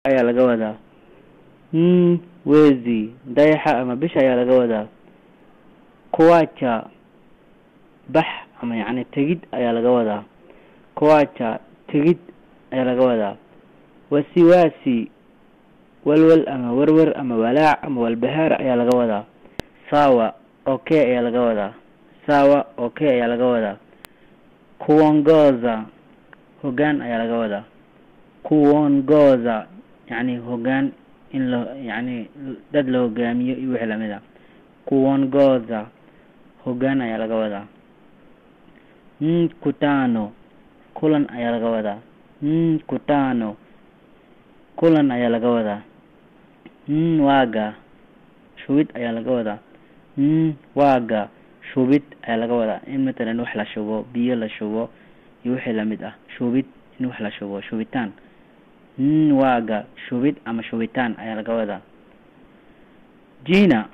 ayaa laga wadaa. Wezi dayaxa ama bisha ayaa laga wadaa. Kuwacha bax ama yani tegid ayaa laga wadaa. Kuwacha tegid ayaa laga wadaa. Wasiwasi walwal ama warwar ama walaac ama walbahaar ayaa laga wadaa. Sawa okay ayaa laga wadaa. Sawa okay ayaa laga wadaa. Kuongoza hogaan ayaa laga wadaa. Kuongoza yani hogaan in la yani dad la hogaamiyo iyo wixii lamid ah. Kuongoza hogaan ayaa laga wadaa. Mkutano kulan ayaa laga wadaa. Mkutano kulan ayaa laga wadaa. Waga shubid ayaa laga wadaa. Waga shubid ayaa laga wadaa. In matalan wax la shubo, biyo la shubo iyo wixii lamid ah. Shubid in wax la shubo, shubitaan. Waga shubid ama shubitaan ayaa laga wadaa. Jina